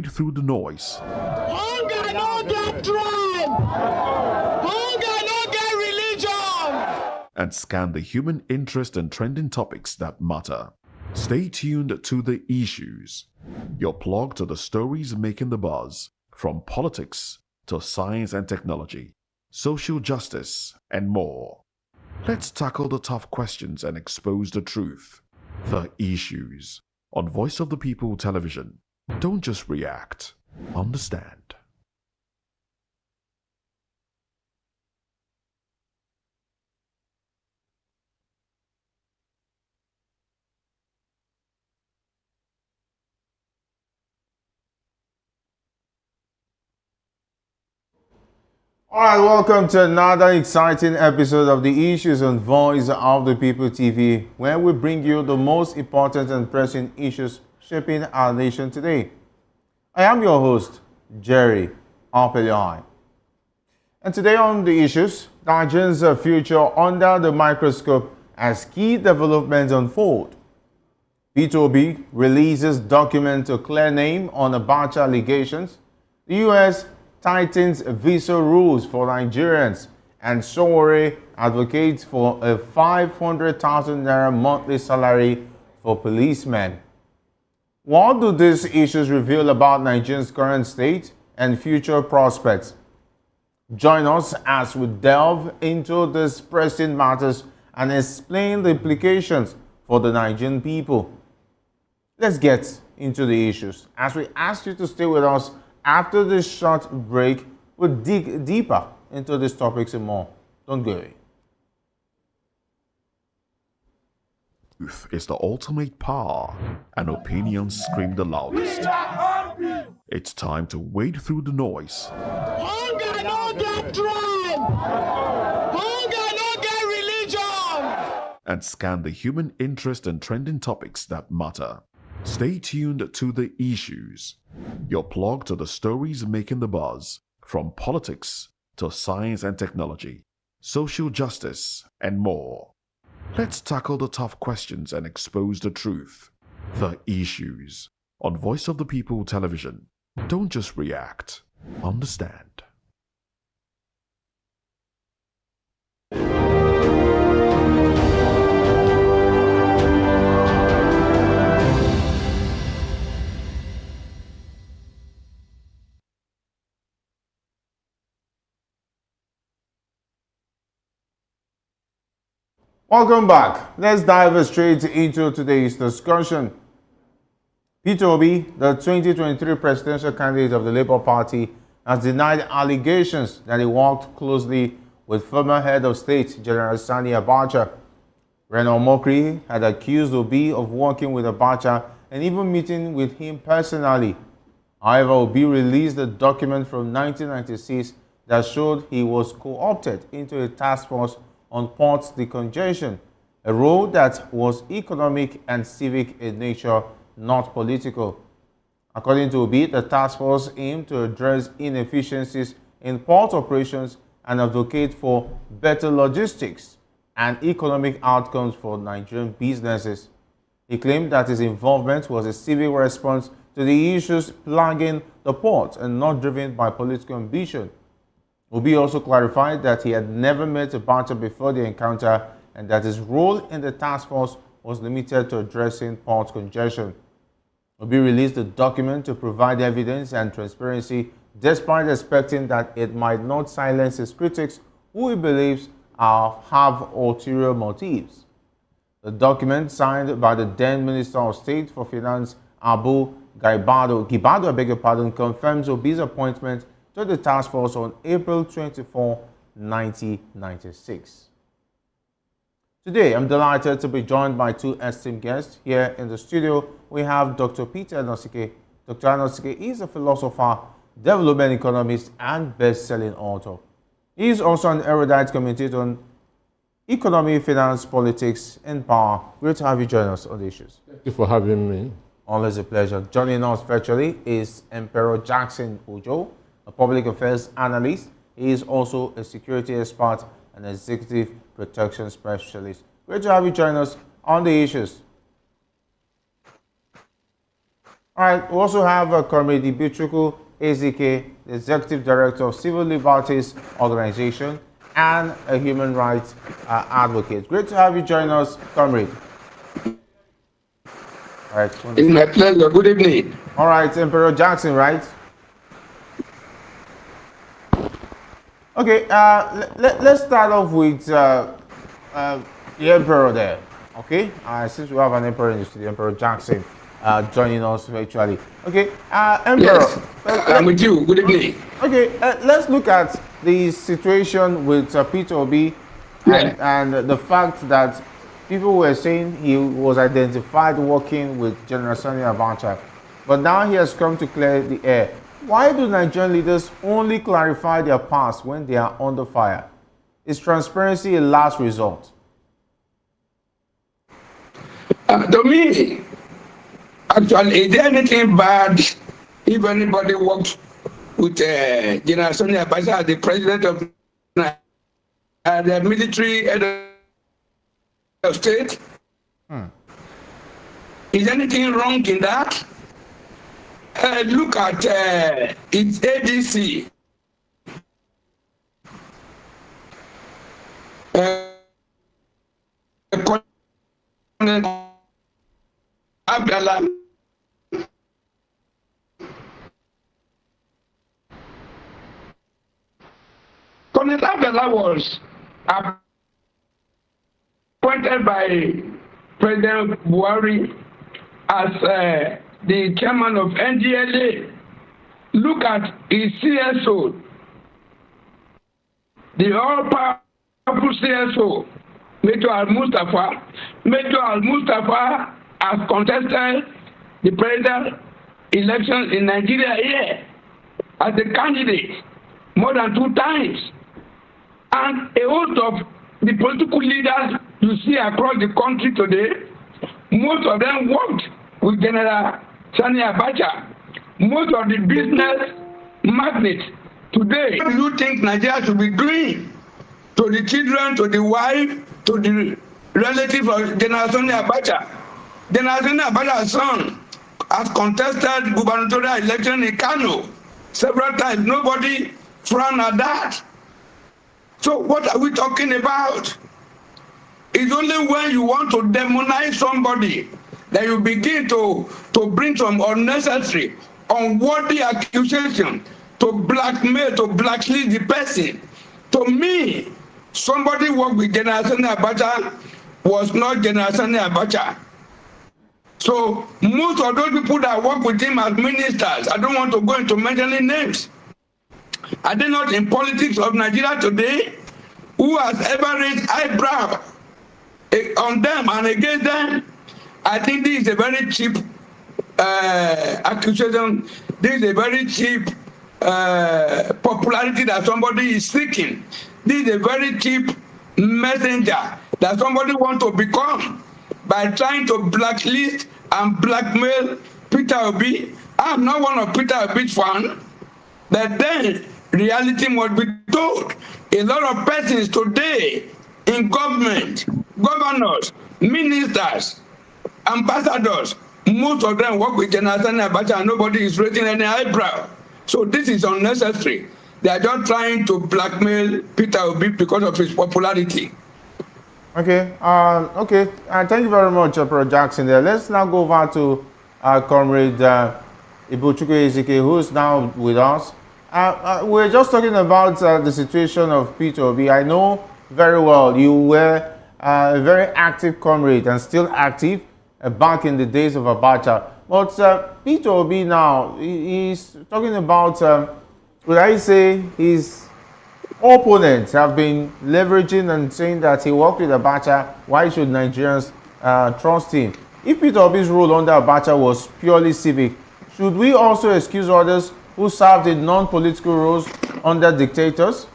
wade through the noise. Hunger no get tribe! Hunger no get religion! And scan the human interest and trending topics that matter. Stay tuned to The Issues, your plug to the stories making the buzz, from politics to science and technology, social justice, and more. Let's tackle the tough questions and expose the truth. The Issues on Voice of the People Television. Don't just react, understand. Alright, welcome to another exciting episode of The Issues on Voice of the People TV, where we bring you the most important and pressing issues shaping our nation today. I am your host, Jerry Opelion. And today on The Issues, Nigerians' future under the microscope as key developments unfold. P2B releases document to clear name on Abacha allegations. The U.S. tightens visa rules for Nigerians, and Sowore advocates for a 500,000 naira monthly salary for policemen. What do these issues reveal about Nigeria's current state and future prospects? Join us as we delve into these pressing matters and explain the implications for the Nigerian people. Let's get into the issues. As we ask you to stay with us after this short break, we'll dig deeper into these topics and more. Don't go away. Truth is the ultimate power, and opinions scream the loudest. It's time to wade through the noise. Hunger no get tribe! Hunger no get religion! And scan the human interest and trending topics that matter. Stay tuned to The Issues, your plug to the stories making the buzz, from politics to science and technology, social justice, and more. Let's tackle the tough questions and expose the truth. The Issues on Voice of the People Television. Don't just react, understand. Welcome back. Let's dive straight into today's discussion. Peter Obi, the 2023 presidential candidate of the Labour Party, has denied allegations that he worked closely with former head of state General Sani Abacha. Reno Mokri had accused Obi of working with Abacha and even meeting with him personally. However, Obi released a document from 1996 that showed he was co-opted into a task force on port decongestion, a role that was economic and civic in nature, not political. According to Obi, the task force aimed to address inefficiencies in port operations and advocate for better logistics and economic outcomes for Nigerian businesses. He claimed that his involvement was a civic response to the issues plaguing the port and not driven by political ambition. Obi also clarified that he had never met Abacha before the encounter and that his role in the task force was limited to addressing port congestion. Obi released the document to provide evidence and transparency, despite expecting that it might not silence his critics, who he believes have ulterior motives. The document, signed by the then Minister of State for Finance, Abu Gibado, confirms Obi's appointment to the task force on April 24, 1996. Today, I'm delighted to be joined by two esteemed guests. Here in the studio, we have Dr. Peter Anosike. Dr. Anosike is a philosopher, development economist, and best-selling author. He is also an erudite commentator on economy, finance, politics, and power. Great to have you join us on the issues. Thank you for having me. Always a pleasure. Joining us virtually is Emperor Jackson Ojo, a public affairs analyst. He is also a security expert and executive protection specialist. Great to have you join us on the issues. All right, we also have Comrade Ibichukwu Ezike, the Executive Director of Civil Liberties Organization and a human rights advocate. Great to have you join us, Comrade. All right. It's my pleasure. Good evening. All right, Emperor Jackson, right? Okay, let's start off with the Emperor there. Okay, since we have an Emperor in the studio, Emperor Jackson joining us virtually. Okay, Emperor. Yes, I'm with you. Good evening. Okay, let's look at the situation with Peter Obi and the fact that people were saying he was identified working with General Sani Abacha, but now he has come to clear the air. Why do Nigerian leaders only clarify their past when they are under fire? Is transparency a last resort? To me, actually, is there anything bad if anybody works with General Sani Abacha, the president of the military head of state? Is anything wrong in that? Look at its ADC. Abdallah. Colonel Abdallah was appointed by President Buhari as the chairman of NDLA. Look at his CSO, the all-powerful CSO, Major Al-Mustafa. Major Al-Mustafa has contested the presidential elections in Nigeria here as a candidate more than 2 times. And a host of the political leaders you see across the country today, most of them worked with General Sani Abacha. Most of the business magnates today. What do you think Nigeria should be doing to the children, to the wife, to the relatives of General Sani Abacha? General Sani Abacha's son has contested gubernatorial election in Kano several times. Nobody frowned at that. So what are we talking about? It's only when you want to demonize somebody that you begin to bring some unnecessary, unworthy accusation, to blackmail, to blacklist the person. To me, somebody worked with General Sani Abacha was not General Sani Abacha. So most of those people that work with him as ministers, I don't want to go into mentioning names, are they not in politics of Nigeria today? Who has ever raised eyebrow on them and against them? I think this is a very cheap accusation. This is a very cheap popularity that somebody is seeking. This is a very cheap messenger that somebody wants to become by trying to blacklist and blackmail Peter Obi. I'm not one of Peter Obi's fans, but then reality must be told. A lot of persons today in government, governors, ministers, ambassadors, most of them work with General Sani Abacha and nobody is raising any eyebrow. So this is unnecessary. They are just trying to blackmail Peter Obi because of his popularity. Okay, thank you very much, Emperor Jackson there. Let's now go over to Comrade Ibichukwu Ezike, who is now with us. We're just talking about the situation of Peter Obi. I know very well you were a very active comrade and still active back in the days of Abacha. But Peter Obi now, he's talking about, would I say, his opponents have been leveraging and saying that he worked with Abacha. Why should Nigerians trust him? If Peter Obi's role under Abacha was purely civic, should we also excuse others who served in non-political roles under dictators?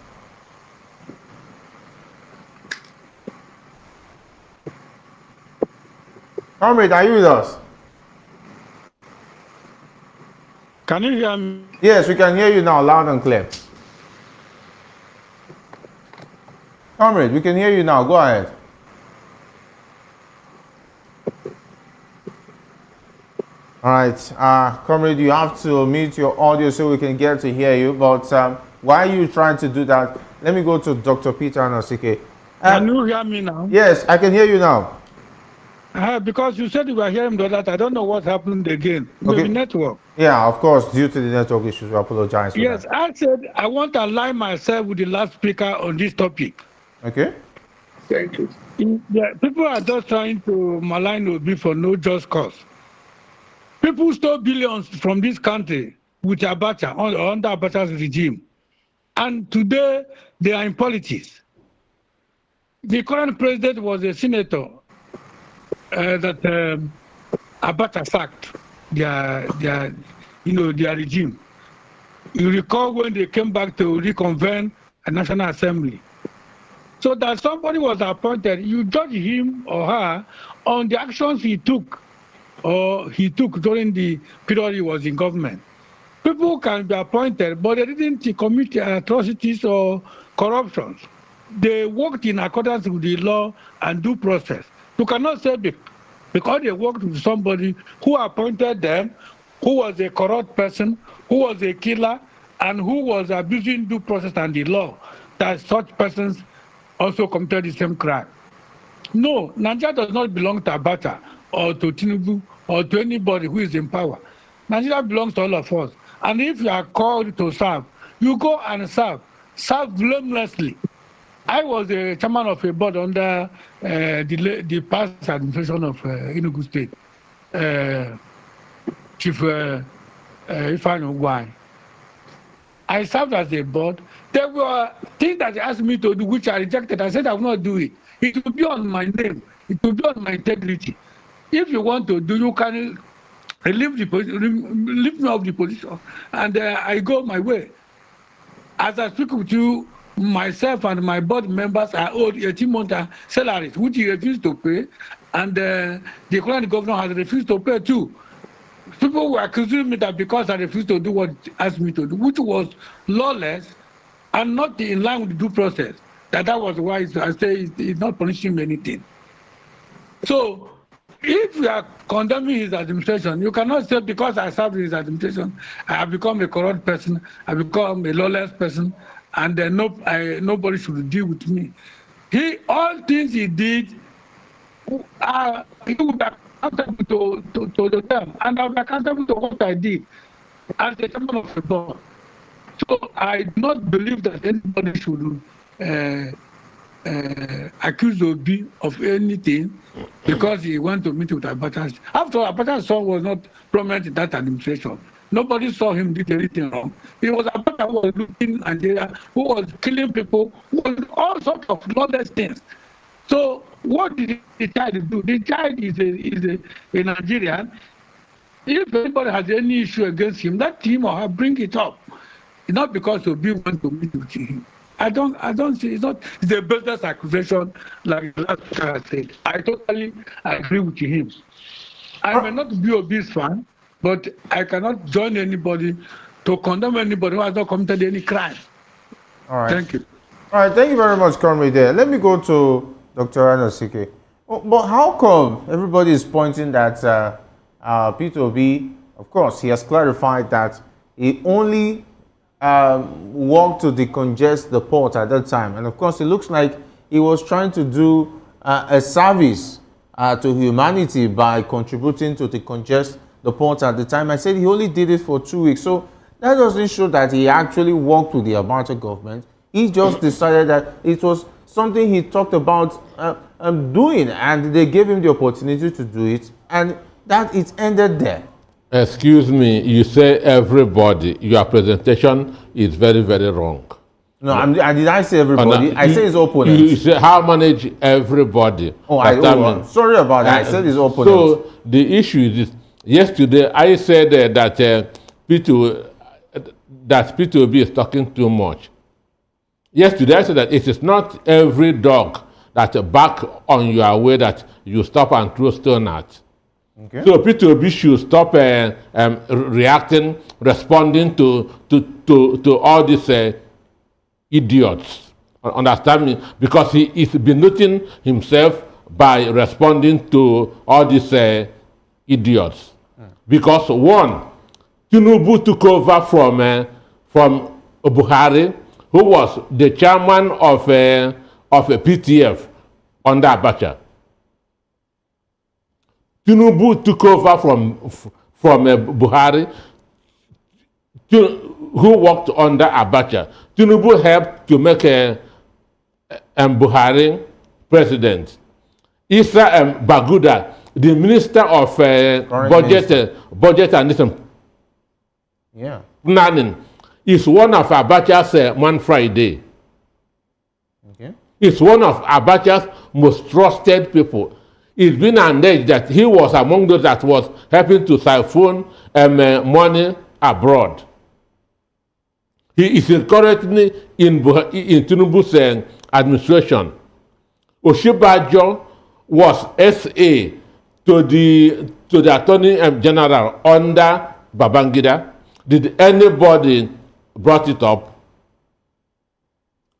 Comrade, are you with us? Can you hear me? Yes, we can hear you now, loud and clear. Comrade, we can hear you now. Go ahead. All right, comrade, you have to mute your audio so we can get to hear you. But while you trying to do that, let me go to Dr. Peter Anosike. Can you hear me now? Yes, I can hear you now. Because you said you were hearing the other. I don't know what happened again. Okay. Maybe network. Yeah, of course, due to the network issues, we apologize for Yes, that. I said I want to align myself with the last speaker on this topic. Okay. Thank you. Yeah, people are just trying to malign Obi for no just cause. People stole billions from this country with Abacha, under Abacha's regime. And today, they are in politics. The current president was a senator that Abacha sacked their regime. You recall when they came back to reconvene a National Assembly. So that somebody was appointed, you judge him or her on the actions he took during the period he was in government. People can be appointed, but they didn't commit atrocities or corruptions. They worked in accordance with the law and due process. You cannot say because they worked with somebody who appointed them, who was a corrupt person, who was a killer, and who was abusing due process and the law, that such persons also committed the same crime. No, Nigeria does not belong to Abacha or to Tinubu or to anybody who is in power. Nigeria belongs to all of us. And if you are called to serve, you go and serve blamelessly. I was a chairman of a board under the past administration of Enugu State, Chief Ifeanyi Ugwuanyi. I served as a board. There were things that they asked me to do which I rejected. I said I will not do it. It will be on my name. It will be on my integrity. If you want to do, you can relieve me of the position, and I go my way. As I speak with you, myself and my board members are owed 18-month salaries, which he refused to pay, and the current governor has refused to pay too. People were accusing me that because I refused to do what he asked me to do, which was lawless and not in line with the due process, that was why I say it's not punishing me anything. So if you are condemning his administration, you cannot say because I served in his administration, I have become a corrupt person, I become a lawless person, and nobody should deal with me. All things he did, he will be accountable to them, and I'll be accountable to what I did as the chairman of the board. So I do not believe that anybody should accuse Obi of anything because he went to meet with Abacha. After all, Abacha's son was not prominent in that administration. Nobody saw him did anything wrong. It was Abacha who was looting Nigeria, who was killing people, who was all sorts of lawless things. So what did the child do? The child is a Nigerian. If anybody has any issue against him, let him or her bring it up. It's not because Obi went to meet with him. I don't see it's a business accusation like last guy said. I totally agree with him. I may not be Obi's fan, but I cannot join anybody to condemn anybody who has not committed any crime. All right. Thank you. All right, thank you very much, comrade there. Let me go to Dr. Anosike. But how come everybody is pointing that P2B, of course, he has clarified that he only worked to decongest the port at that time. And of course, it looks like he was trying to do a service to humanity by contributing to decongest the port at the time. I said he only did it for 2 weeks. So that doesn't show that he actually worked with the Abacha government. He just decided that it was something he talked about doing, and they gave him the opportunity to do it, and that it ended there. Excuse me, you say everybody. Your presentation is very, very wrong. No, did I say everybody? I said his opponents. You say how manage everybody. Oh, sorry about that. I said his opponents. So the issue is this. Yesterday, I said that P2B is talking too much. Yesterday, I said that it is not every dog that back on your way that you stop and throw stone at. Okay. So P2B should stop reacting, responding to all these idiots. Understand me? Because he is belittling himself by responding to all these idiots. Because one, Tinubu took over from Buhari, who was the chairman of a PTF under Abacha. Tinubu took over from Buhari, who worked under Abacha. Tinubu helped to make Buhari president. Issa Baguda, the minister of budget and planning, is one of Abacha's Man Friday. Okay. Is one of Abacha's most trusted people. It's been alleged that he was among those that was helping to siphon money abroad. He is currently in Tinubu's administration. Oshibajo was SA to the Attorney General under Babangida. Did anybody brought it up?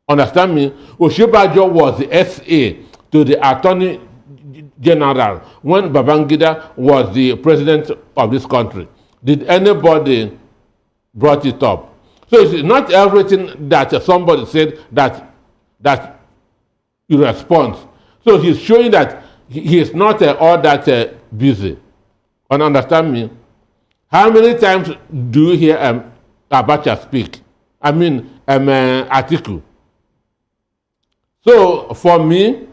Understand me? Oshibajo was the SA to the Attorney General when Babangida was the president of this country. Did anybody brought it up? So it's not everything that somebody said that you respond. So he's showing that he is not all that busy. And understand me? How many times do you hear Abacha speak? I mean, Atiku. So for me,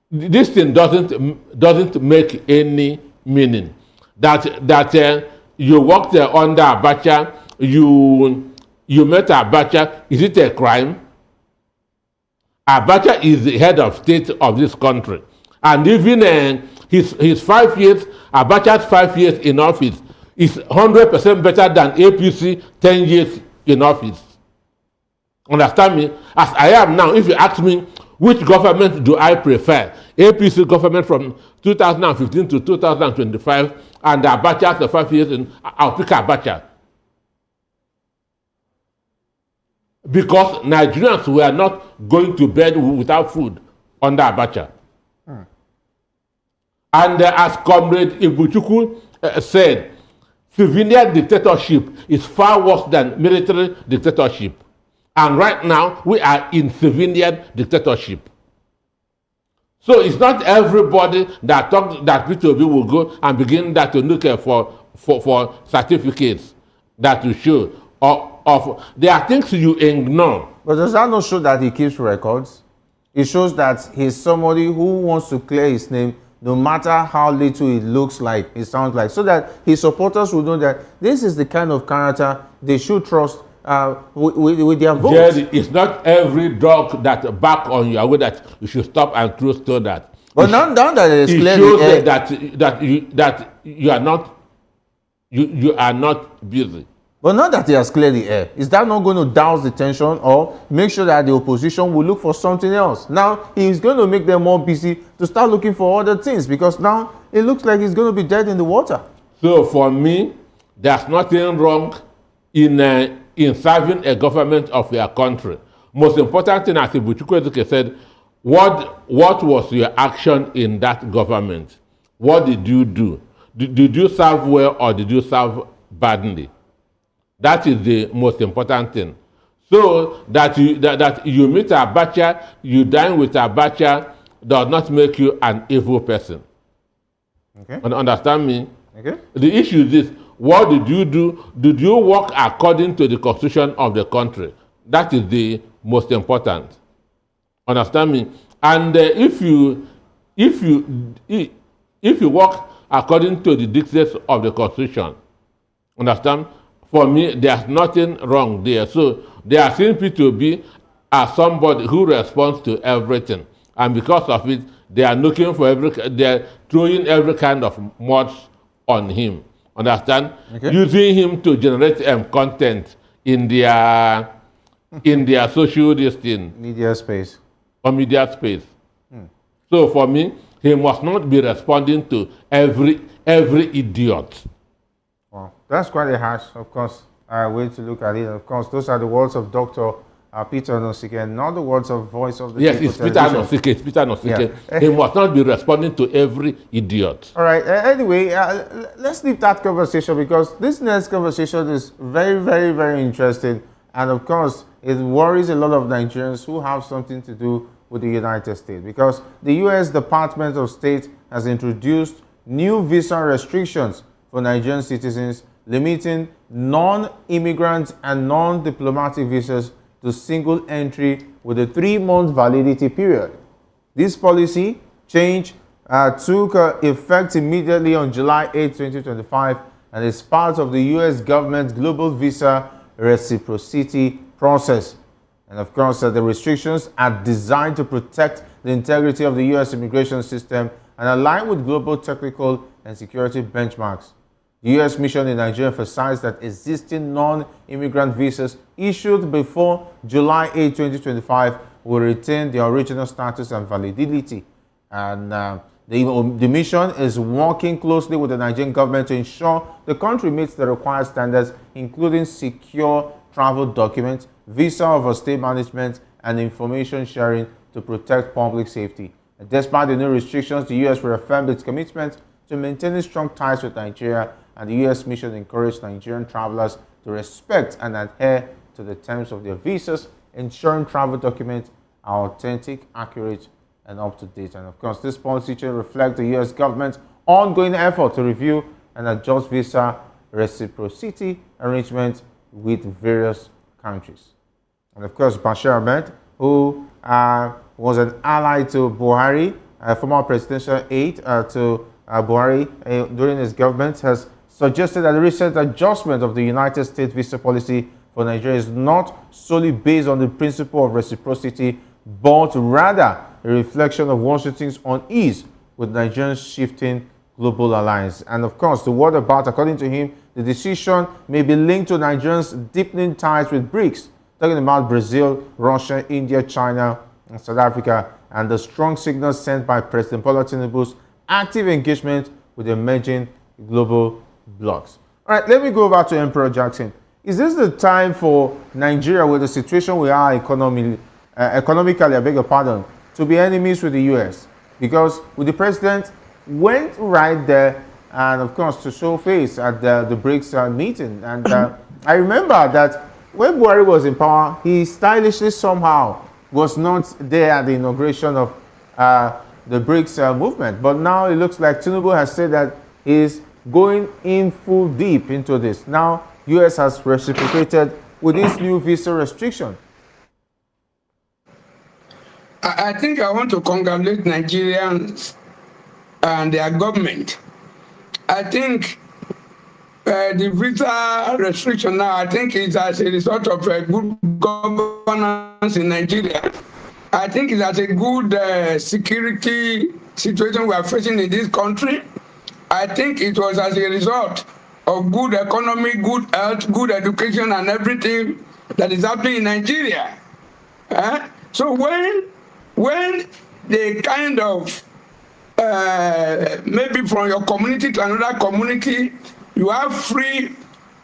this thing doesn't make any meaning. That you worked under Abacha, you met Abacha. Is it a crime? Abacha is the head of state of this country, and even his 5 years, Abacha's 5 years in office is 100% better than APC 10 years in office. Understand me? As I am now, if you ask me which government do I prefer, APC government from 2015 to 2025 and Abacha's 5 years, I'll pick Abacha. Because Nigerians were not going to bed without food under Abacha. And as Comrade Ibuchukwu said, civilian dictatorship is far worse than military dictatorship. And right now, we are in civilian dictatorship. So it's not everybody that talks that P2B will go and begin that to look for certificates that you show. There are things you ignore. But does that not show that he keeps records? It shows that he's somebody who wants to clear his name no matter how little it looks like, it sounds like, so that his supporters will know that this is the kind of character they should trust with their votes. Jerry, it's not every dog that bark on your way that you should stop and throw stone at. But now that it is clearly that you are not busy. But not that he has cleared the air. Is that not going to douse the tension or make sure that the opposition will look for something else? Now, he's going to make them more busy to start looking for other things because now it looks like he's going to be dead in the water. So for me, there's nothing wrong in serving a government of your country. Most important thing, as Ibuchukwu said, what was your action in that government? What did you do? Did you serve well or did you serve badly? That is the most important thing. So that you meet Abacha, you dine with Abacha, does not make you an evil person. Okay. Understand me? Okay. The issue is this: what did you do? Did you work according to the constitution of the country? That is the most important. Understand me? And if you work according to the dictates of the constitution, understand? For me, there's nothing wrong there. So they are seeing P2B as somebody who responds to everything, and because of it, they are looking for they're throwing every kind of mud on him. Understand? Okay. Using him to generate content in their social media space. Or media space. So for me, he must not be responding to every idiot. Wow, that's quite a harsh, of course, way to look at it. Of course, those are the words of Dr. Peter Nosike, not the words of Voice of the Yes, People it's Peter television. Nosike. It's Peter Nosike. Yeah. He must not be responding to every idiot. All right. Anyway, let's leave that conversation because this next conversation is very, very, very interesting. And of course, it worries a lot of Nigerians who have something to do with the United States because the U.S. Department of State has introduced new visa restrictions for Nigerian citizens, limiting non-immigrant and non-diplomatic visas to single entry with a 3-month validity period. This policy change took effect immediately on July 8, 2025, and is part of the U.S. government's global visa reciprocity process. And of course, the restrictions are designed to protect the integrity of the U.S. immigration system and align with global technical and security benchmarks. The U.S. mission in Nigeria emphasized that existing non-immigrant visas issued before July 8, 2025 will retain their original status and validity. And the mission is working closely with the Nigerian government to ensure the country meets the required standards, including secure travel documents, visa overstay management, and information sharing to protect public safety. And despite the new restrictions, the U.S. reaffirmed its commitment to maintaining strong ties with Nigeria, and the U.S. mission encouraged Nigerian travelers to respect and adhere to the terms of their visas, ensuring travel documents are authentic, accurate, and up to date. And of course, this policy change reflects the U.S. government's ongoing effort to review and adjust visa reciprocity arrangements with various countries. And of course, Bashir Ahmed, who was an ally to Buhari, former presidential aide to Buhari during his government, has suggested that the recent adjustment of the United States visa policy for Nigeria is not solely based on the principle of reciprocity, but rather a reflection of Washington's unease with Nigeria's shifting global alliance. And of course, the word about, according to him, the decision may be linked to Nigeria's deepening ties with BRICS, talking about Brazil, Russia, India, China, and South Africa, and the strong signals sent by President Bola Tinubu's active engagement with emerging global blocs. All right, let me go over to Emperor Jackson. Is this the time for Nigeria, with the situation we are economically, I beg your pardon, to be enemies with the U.S.? Because with the president went right there and, of course, to show face at the BRICS meeting. And I remember that when Buhari was in power, he stylishly somehow was not there at the inauguration of the BRICS movement. But now it looks like Tinubu has said that he's going in full deep into this. Now, U.S. has reciprocated with this new visa restriction. I think I want to congratulate Nigerians and their government. I think the visa restriction now, I think it's as a result of a good governance in Nigeria. I think it's as a good security situation we are facing in this country. I think it was as a result of good economy, good health, good education, and everything that is happening in Nigeria. So when they kind of maybe from your community to another community, you have free,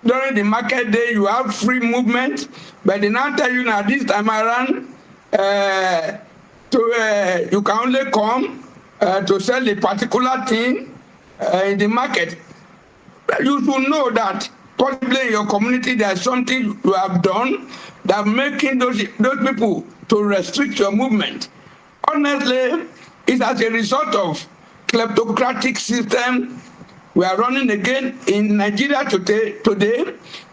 during the market day, you have free movement, but they now tell you now this time around, you can only come to sell a particular thing in the market. You should know that possibly in your community there's something you have done that making those people to restrict your movement. Honestly, it's as a result of kleptocratic system we are running again in Nigeria today.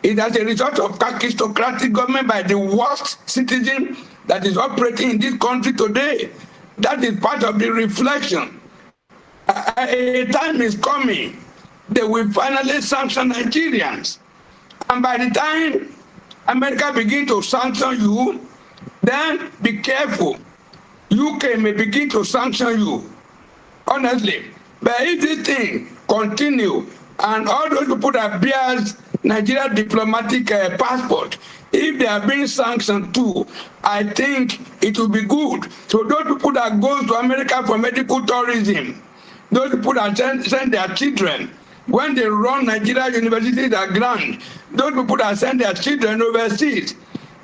It's as a result of kakistocratic government by the worst citizen that is operating in this country today. That is part of the reflection. A time is coming, they will finally sanction Nigerians. And by the time America begin to sanction you, then be careful. UK may begin to sanction you, honestly. But if this thing continue, and all those people that bears Nigeria diplomatic passport, if they are being sanctioned too, I think it will be good. So those people that go to America for medical tourism, those people that send their children, when they run Nigeria universities aground, those people that send their children overseas,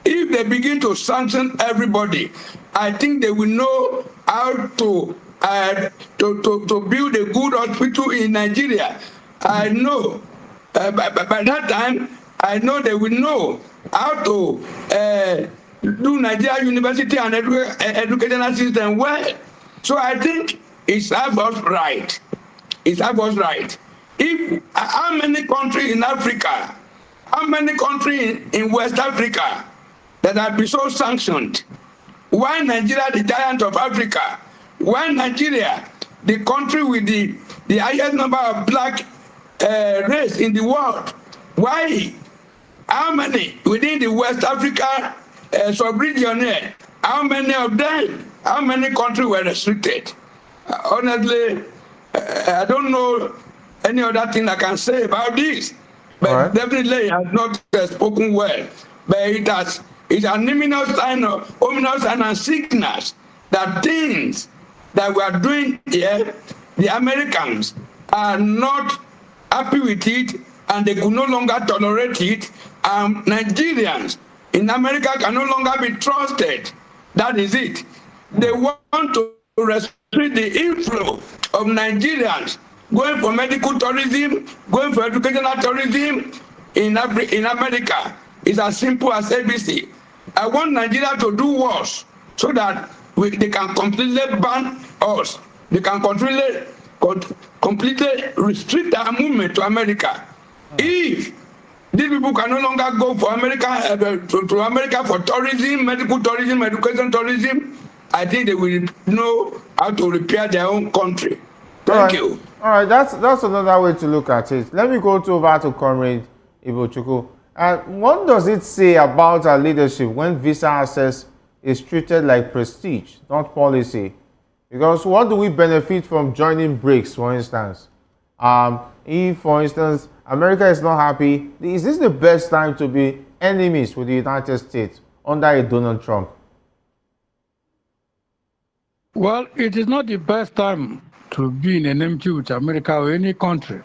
if they begin to sanction everybody, I think they will know how to build a good hospital in Nigeria. I know by that time, I know they will know how to do Nigeria university and educational system well. So I think it's about right. It's about right. If how many countries in Africa, how many countries in West Africa that have been so sanctioned? Why Nigeria, the giant of Africa? Why Nigeria, the country with the highest number of black race in the world? Why? How many within the West Africa sub-region here? How many of them? How many countries were restricted? Honestly, I don't know any other thing I can say about this. But definitely he has not spoken well. But it's an ominous sign and sickness that things that we are doing here, the Americans are not happy with it, and they could no longer tolerate it. Nigerians in America can no longer be trusted. That is it. They want to restrict the inflow of Nigerians going for medical tourism, going for educational tourism in America. It's as simple as ABC. I want Nigeria to do worse so that they can completely ban us. They can completely restrict our movement to America. If these people can no longer go for America to America for tourism, medical tourism, education tourism, I think they will know how to repair their own country. Thank you. All right, that's another way to look at it. Let me go over to Comrade Ibochukwu. What does it say about our leadership when visa access is treated like prestige, not policy? Because what do we benefit from joining BRICS, for instance? If, for instance, America is not happy, is this the best time to be enemies with the United States under a Donald Trump? Well, it is not the best time to be in enmity with America or any country.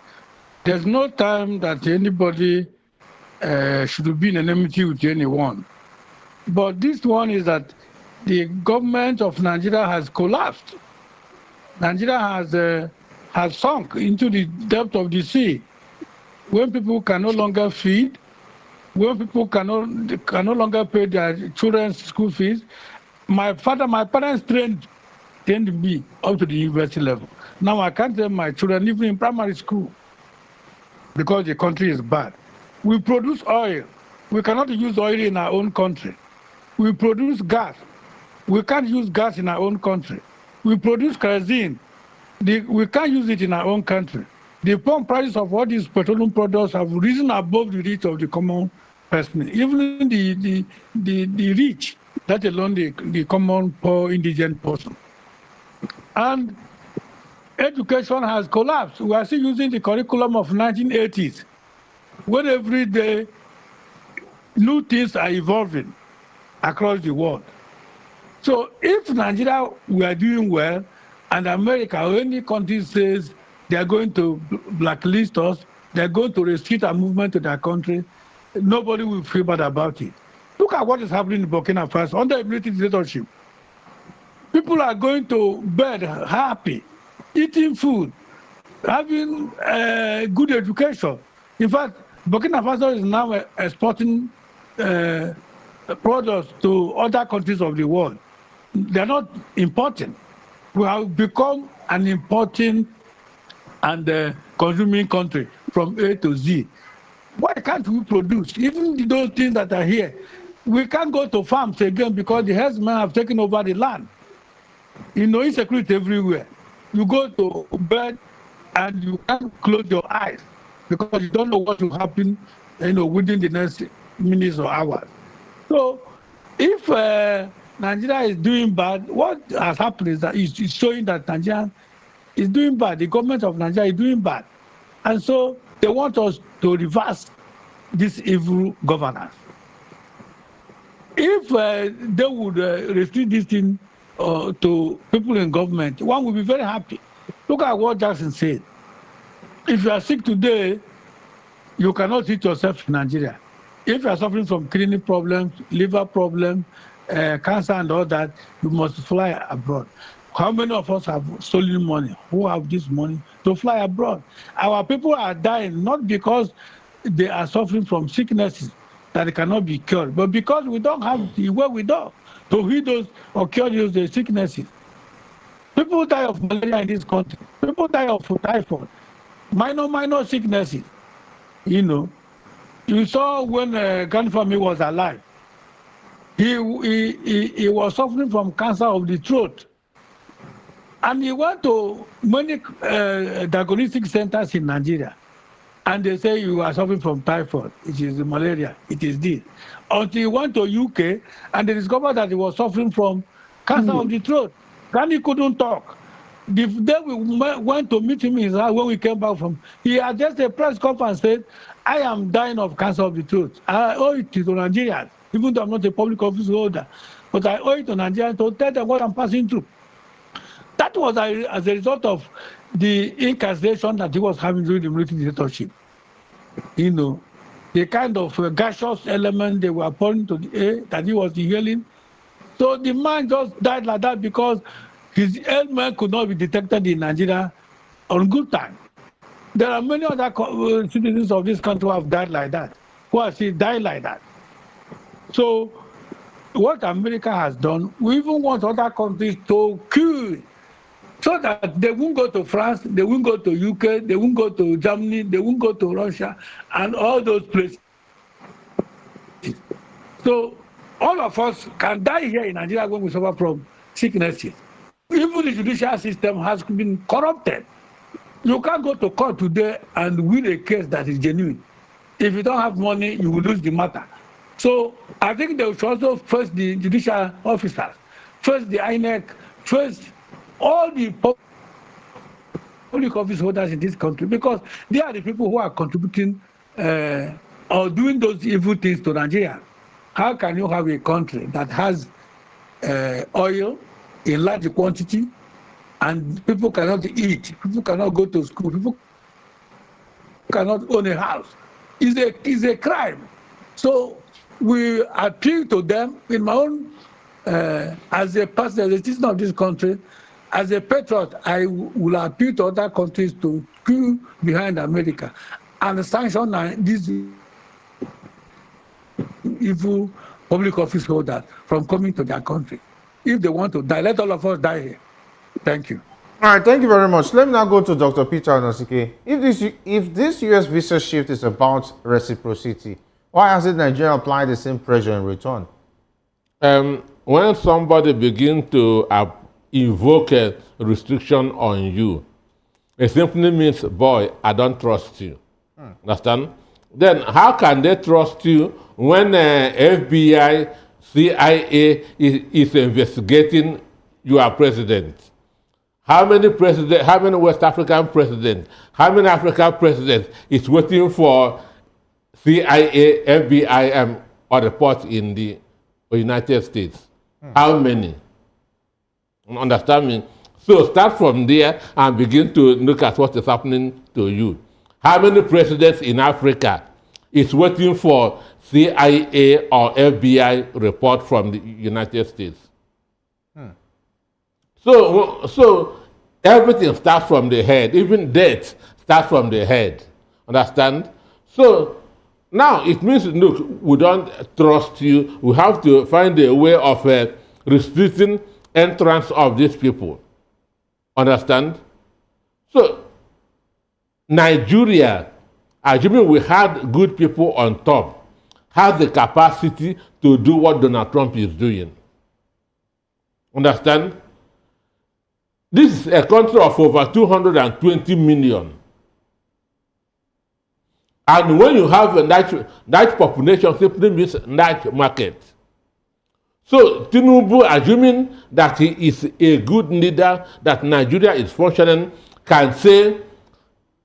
There's no time that anybody should be in enmity with anyone. But this one is that the government of Nigeria has collapsed. Nigeria has sunk into the depth of the sea. When people can no longer feed, when people can no longer pay their children's school fees. My parents trained me up to the university level. Now I can't train my children even in primary school because the country is bad. We produce oil. We cannot use oil in our own country. We produce gas. We can't use gas in our own country. We produce kerosene. We can't use it in our own country. The pump prices of all these petroleum products have risen above the reach of the common person, even the rich, let alone the common poor indigent person. And education has collapsed. We are still using the curriculum of 1980s, when every day new things are evolving across the world. So if Nigeria were doing well, and America or any country says they are going to blacklist us, they are going to restrict our movement to their country, nobody will feel bad about it. Look at what is happening in Burkina Faso under a military dictatorship. People are going to bed happy, eating food, having good education. In fact, Burkina Faso is now exporting products to other countries of the world. They are not importing. We have become an importing and consuming country from A to Z. Why can't we produce? Even those things that are here, we can't go to farms again because the herdsmen have taken over the land. You know, insecurity everywhere. You go to bed and you can't close your eyes because you don't know what will happen, within the next minutes or hours. So, if Nigeria is doing bad, what has happened is that it's showing that Nigeria is doing bad. The government of Nigeria is doing bad. And so they want us to reverse this evil governance. If they would restrict this thing to people in government, one will be very happy. Look at what Jackson said. If you are sick today, you cannot treat yourself in Nigeria. If you are suffering from kidney problems, liver problems, cancer and all that, you must fly abroad. How many of us have stolen money? Who have this money to fly abroad? Our people are dying not because they are suffering from sicknesses that cannot be cured, but because we don't have the way we do to heal those or cure those sicknesses. People die of malaria in this country. People die of typhoid, minor sicknesses. You know, you saw when grandfather was alive, he was suffering from cancer of the throat. And he went to many diagnostic centers in Nigeria. And they say you are suffering from typhoid. It is malaria. It is this. Until he went to UK and they discovered that he was suffering from cancer of the throat. And he couldn't talk. The day we went to meet him in his house, when we came back from, he had just a press conference and said, I am dying of cancer of the throat. I owe it to Nigerians, even though I'm not a public office holder. But I owe it to Nigerians to tell them what I'm passing through. That was as a result of the incarceration that he was having during the military dictatorship. You know, the kind of gaseous element they were pouring to the air that he was inhaling. So the man just died like that because his ailment could not be detected in Nigeria on good time. There are many other citizens of this country who have died like that, who have still died like that. So what America has done, we even want other countries to kill so that they won't go to France, they won't go to UK, they won't go to Germany, they won't go to Russia, and all those places. So all of us can die here in Nigeria when we suffer from sicknesses. Even the judicial system has been corrupted. You can't go to court today and win a case that is genuine. If you don't have money, you will lose the matter. So I think they should also face the judicial officers, face the INEC, face all the public office holders in this country, because they are the people who are contributing or doing those evil things to Nigeria. How can you have a country that has oil in large quantity and people cannot eat, people cannot go to school, people cannot own a house? It's a crime. So we appeal to them in my own, as a person, as a citizen of this country, as a patriot, I will appeal to other countries to queue behind America and sanction these evil public office holders from coming to their country. If they want to die, let all of us die here. Thank you. All right, thank you very much. Let me now go to Dr. Peter Onosike. If this U.S. visa shift is about reciprocity, why hasn't Nigeria applied the same pressure in return? When somebody begins to invoke a restriction on you, it simply means, boy, I don't trust you. Understand? Then how can they trust you when FBI, CIA is investigating your president? How many West African presidents, how many African presidents is waiting for CIA, FBI, or report in the United States? How many? Understand me? So start from there and begin to look at what is happening to you. How many presidents in Africa is waiting for CIA or FBI report from the United States? So everything starts from the head. Even death starts from the head. Understand? So now it means, look, we don't trust you. We have to find a way of restricting entrance of these people. Understand? So Nigeria, assuming we had good people on top, has the capacity to do what Donald Trump is doing. Understand? This is a country of over 220 million. And when you have a large population, simply means large market. So Tinubu, assuming that he is a good leader, that Nigeria is functioning, can say,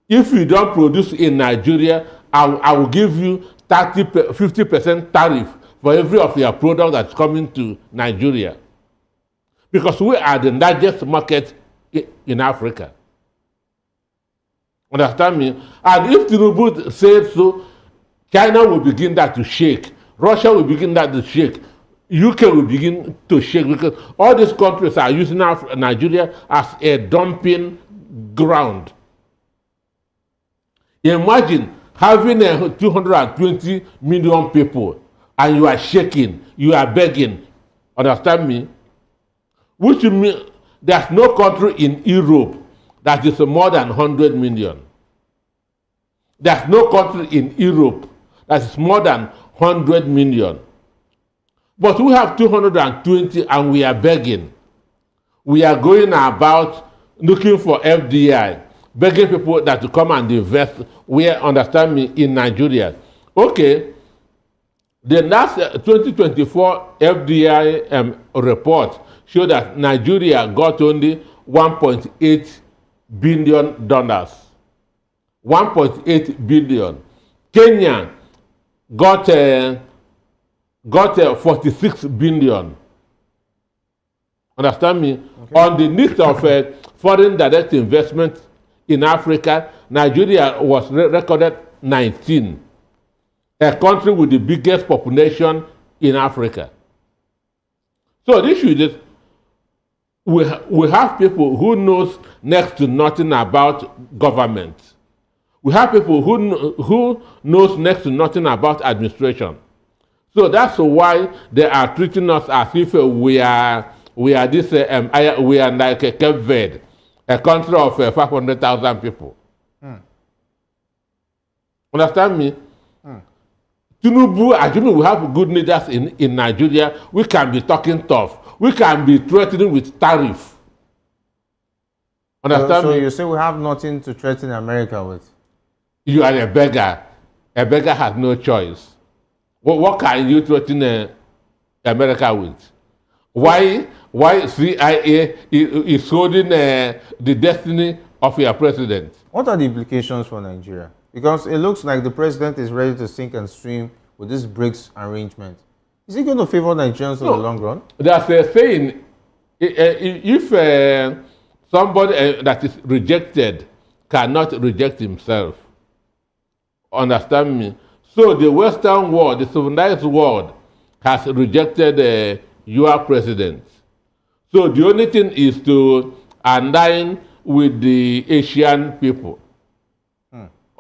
if you don't produce in Nigeria, I will give you 50% tariff for every of your product that's coming to Nigeria. Because we are the largest market in Africa. Understand me? And if Tinubu said so, China will begin that to shake. Russia will begin that to shake. UK will begin to shake because all these countries are using Nigeria as a dumping ground. Imagine having 220 million people and you are shaking, you are begging. Understand me? Which means there's no country in Europe that is more than 100 million. There's no country in Europe that is more than 100 million. But we have 220 and we are begging. We are going about looking for FDI, begging people that to come and invest, where, understand me, in Nigeria. Okay, the last 2024 FDI report showed that Nigeria got only $1.8 billion. 1.8 billion. Kenya got 46 billion. Understand me? Okay. On the list of foreign direct investment in Africa, Nigeria was recorded 19, a country with the biggest population in Africa. So the issue is we have people who knows next to nothing about government. We have people who knows next to nothing about administration. So that's why they are treating us as if we are this we are like a Cape Verde, a country of 500,000 people. Understand me? Tinubu, assuming we have good leaders in Nigeria, we can be talking tough. We can be threatening with tariff. Understand me? So you say we have nothing to threaten America with? You are a beggar. A beggar has no choice. What can you threaten America with? Why CIA is holding the destiny of your president? What are the implications for Nigeria? Because it looks like the president is ready to sink and swim with this BRICS arrangement. Is he going to favor Nigerians in the long run? There's a saying, if somebody that is rejected cannot reject himself, understand me? So the Western world, the civilized world, has rejected your president. So the only thing is to align with the Asian people.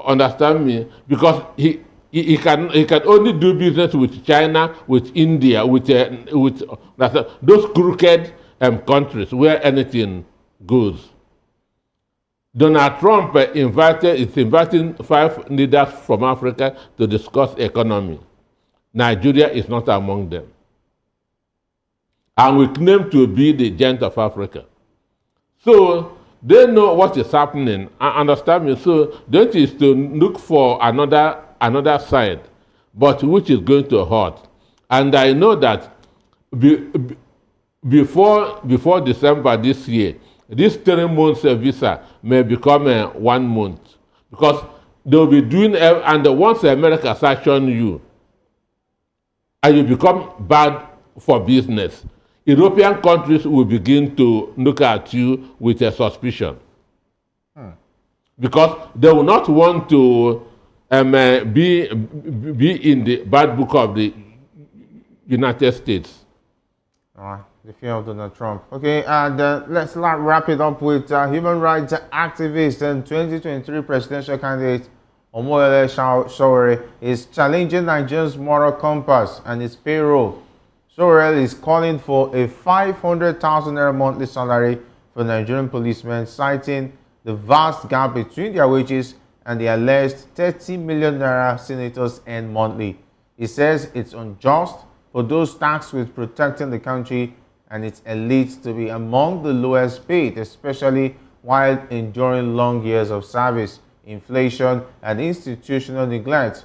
Understand me? Because he can only do business with China, with India, with those crooked countries where anything goes. Donald Trump is inviting 5 leaders from Africa to discuss economy. Nigeria is not among them. And we claim to be the giant of Africa. So they know what is happening. Understand me? So that is to look for another side, but which is going to hurt. And I know that before December this year, this 3 months visa may become 1 month, because they'll be doing, and once America sanction you, and you become bad for business, European countries will begin to look at you with a suspicion. Because they will not want to be in the bad book of the United States. The fear of Donald Trump. Okay, and let's wrap it up with human rights activist and 2023 presidential candidate Omoyele Sowore is challenging Nigeria's moral compass and its payroll. Sowore is calling for a 500,000 naira monthly salary for Nigerian policemen, citing the vast gap between their wages and the alleged 30 million naira senators earn monthly. He says it's unjust for those tasked with protecting the country and its elites to be among the lowest paid, especially while enduring long years of service, inflation, and institutional neglect.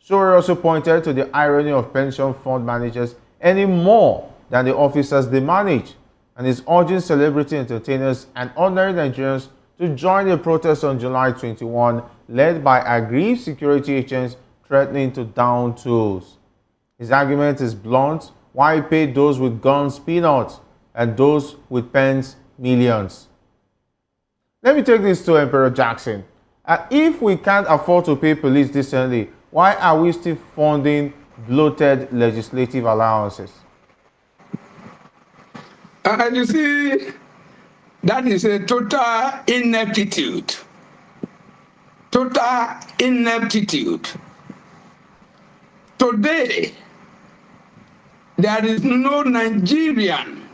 Sowore also pointed to the irony of pension fund managers earning more than the officers they manage, and is urging celebrity entertainers and ordinary Nigerians to join the protest on July 21, led by aggrieved security agents threatening to down tools. His argument is blunt: why pay those with guns peanuts and those with pens millions? Let me take this to Emperor Jackson. If we can't afford to pay police decently, why are we still funding bloated legislative allowances? You see, that is a total ineptitude. Total ineptitude. Today, there is no Nigerian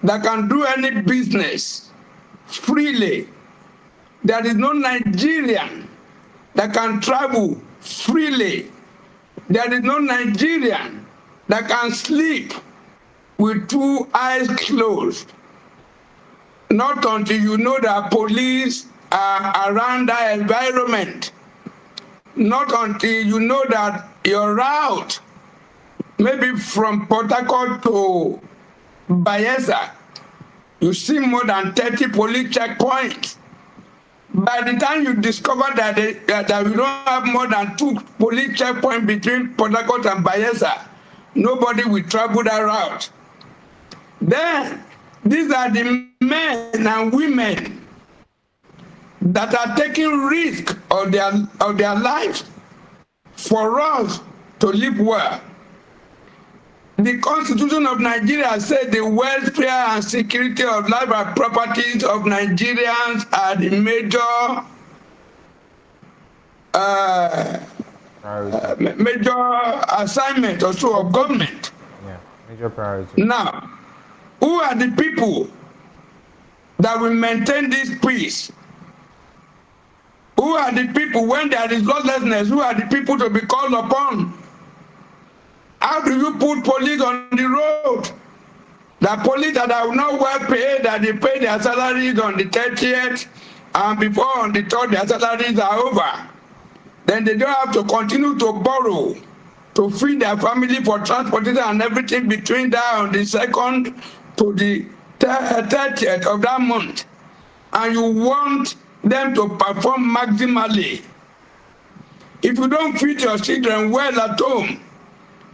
that can do any business freely. There is no Nigerian that can travel freely. There is no Nigerian that can sleep with two eyes closed. Not until you know that police are around that environment. Not until you know that your route, maybe from Port Harcourt to Bayelsa, you see more than 30 police checkpoints. By the time you discover that we don't have more than 2 police checkpoints between Port Harcourt and Bayelsa, nobody will travel that route. Then, these are the men and women that are taking risk of their lives for us to live well. The Constitution of Nigeria says the welfare and security of life and properties of Nigerians are the major major assignment also of government. Yeah, major priority. Now, who are the people that will maintain this peace? Who are the people, when there is lawlessness, who are the people to be called upon? How do you put police on the road? The police that are not well paid, that they pay their salaries on the 30th, and before on the 3rd, their salaries are over. Then they don't have to continue to borrow to feed their family for transportation and everything between that on the 2nd to the 30th of that month. And you want them to perform maximally. If you don't feed your children well at home,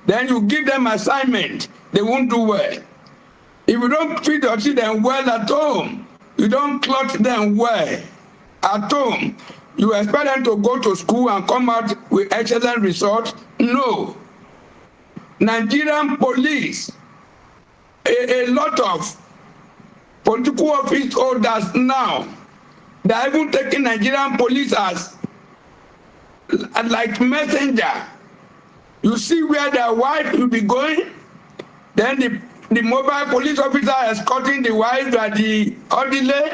then you give them assignment, they won't do well. If you don't feed your children well at home, you don't clothe them well at home, you expect them to go to school and come out with excellent results? No. Nigerian police, a lot of political office holders now, they are even taking Nigerian police as like messenger. You see where their wife will be going, then the mobile police officer escorting the wife at the orderly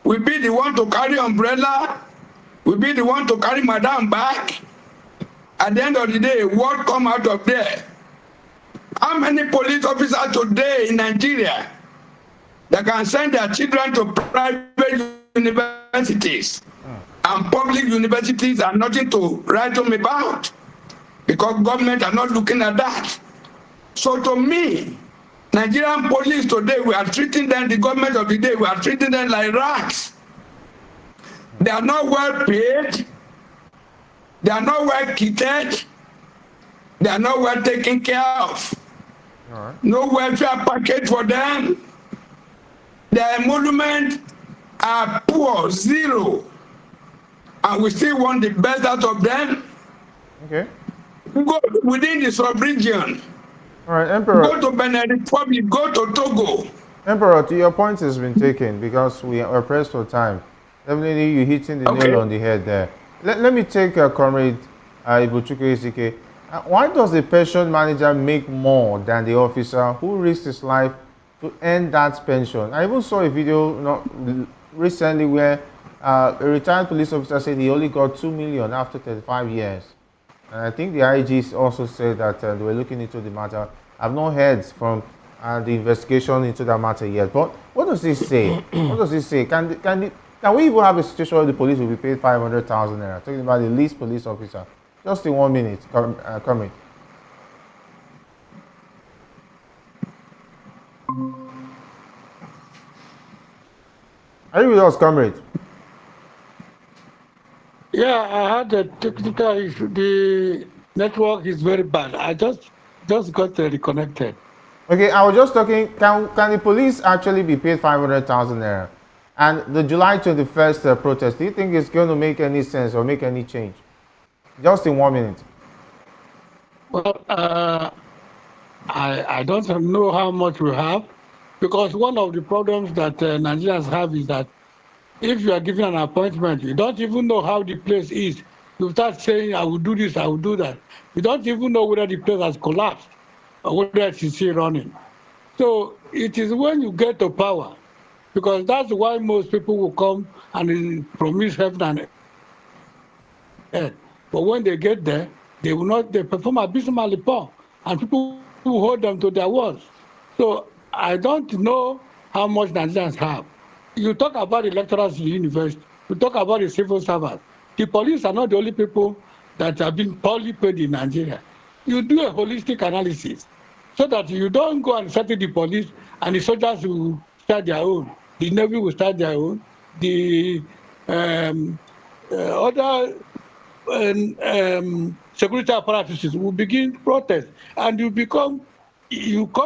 will be the one to carry umbrella, will be the one to carry madam back. At the end of the day, what come out of there? How many police officers today in Nigeria that can send their children to private universities and public universities are nothing to write home about? Because government are not looking at that. So to me, Nigerian police today, we are treating them, the government of the day, we are treating them like rats. They are not well paid. They are not well kitted. They are not well taken care of. All right. No welfare package for them. Their emoluments are poor, zero. And we still want the best out of them. Okay. Go within the sub-region. All right, Emperor. Go to Benin Republic, go to Togo. Emperor, to your point has been taken because we are pressed for time. Definitely, you're hitting the nail on the head there. Let me take Comrade Ibuchukwu Ezike. Why does the pension manager make more than the officer who risked his life to earn that pension? I even saw a video recently where a retired police officer said he only got 2 million after 35 years. And I think the IG also said that they were looking into the matter. I've not heard from the investigation into that matter yet. But what does this say? What does this say? Can we even have a situation where the police will be paid 500,000 naira? Talking about the least police officer. Just in 1 minute, comrade. Are you with us, comrade? Yeah, I had a technical issue. The network is very bad. I just got reconnected. Okay, I was just talking, can the police actually be paid 500,000 naira? And the July 21st protest, do you think it's going to make any sense or make any change? Just in 1 minute. Well, I don't know how much we have, because one of the problems that Nigerians have is that if you are given an appointment, you don't even know how the place is. You start saying, I will do this, I will do that. You don't even know whether the place has collapsed or whether it is still running. So it is when you get to power, because that's why most people will come and promise heaven and earth. But when they get there, they will not, they perform abysmally poor, and people will hold them to their words. So I don't know how much Nigerians have. You talk about the lecturers in the university, you talk about the civil servants. The police are not the only people that have been poorly paid in Nigeria. You do a holistic analysis so that you don't go and settle the police and the soldiers will start their own, the Navy will start their own, the other security apparatuses will begin protest, and you come you go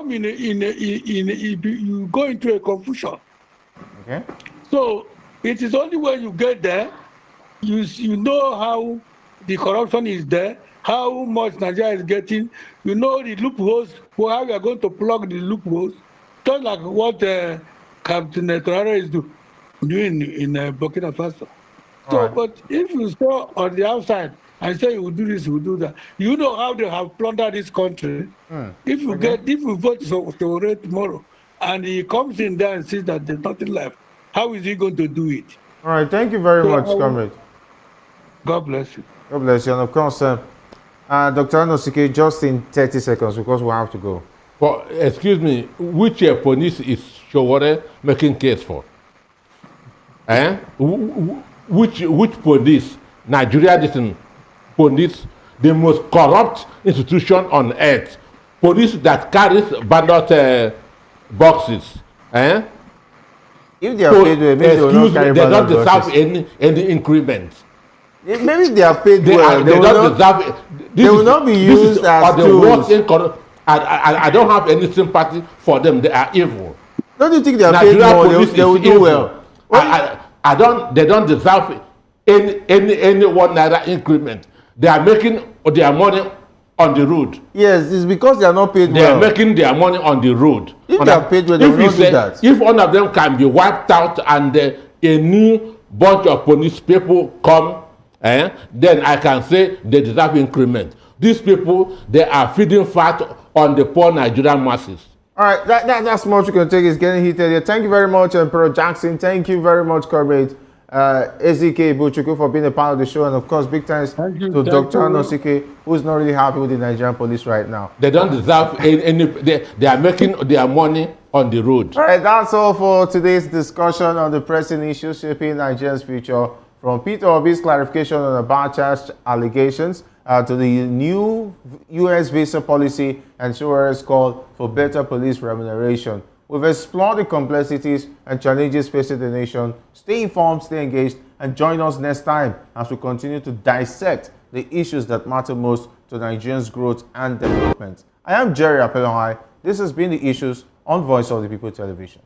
into a confusion. Okay. So it is only when you get there, you know how the corruption is there, how much Nigeria is getting, you know the loopholes, how we are going to plug the loopholes, just like what Captain Traore is doing in Burkina Faso. So, All right. but if you saw on the outside and say you will do this, you will do that, you know how they have plundered this country. If you vote Traore tomorrow, and he comes in there and sees that there's nothing left, how is he going to do it? All right. Thank you very much, comrade. God bless you. God bless you. And of course, Dr. Anosike, just in 30 seconds, because we have to go. But excuse me, which police is Traore making case for? Which police? Nigeria is police, the most corrupt institution on earth. Police that carries ballot boxes. If they are paid well, maybe they will not carry they don't ballot deserve boxes. any increment. Maybe they are paid They, well. are, they don't deserve. They will not be used as the worst thing. I don't have any sympathy for them. They are evil. Don't you think they are paid more? They will do evil. well. I don't. They don't deserve any 1 naira increment. They are making their money on the road. Yes, it's because they are not paid They well. are making their money on the road. If they are paid well, they will not do that. If one of them can be wiped out and a new bunch of police people come, then I can say they deserve increment. These people, they are feeding fat on the poor Nigerian masses. All right, that's much you can take. It's getting heated here. Thank you very much, Emperor Jackson. Thank you very much, comrade Ezike Ibuchukwu, for being a part of the show. And of course, big thanks to Dr. Anosike, who's not really happy with the Nigerian police right now. They don't deserve any, they are making their money on the road. All right, that's all for today's discussion on the pressing issues shaping Nigeria's future. From Peter Obi's clarification on Abacha's allegations to the new U.S. visa policy and Traore's call for better police remuneration. We've explored the complexities and challenges facing the nation. Stay informed, stay engaged, and join us next time as we continue to dissect the issues that matter most to Nigerians' growth and development. I am Jerry Apelonhai. This has been The Issues on Voice of the People Television.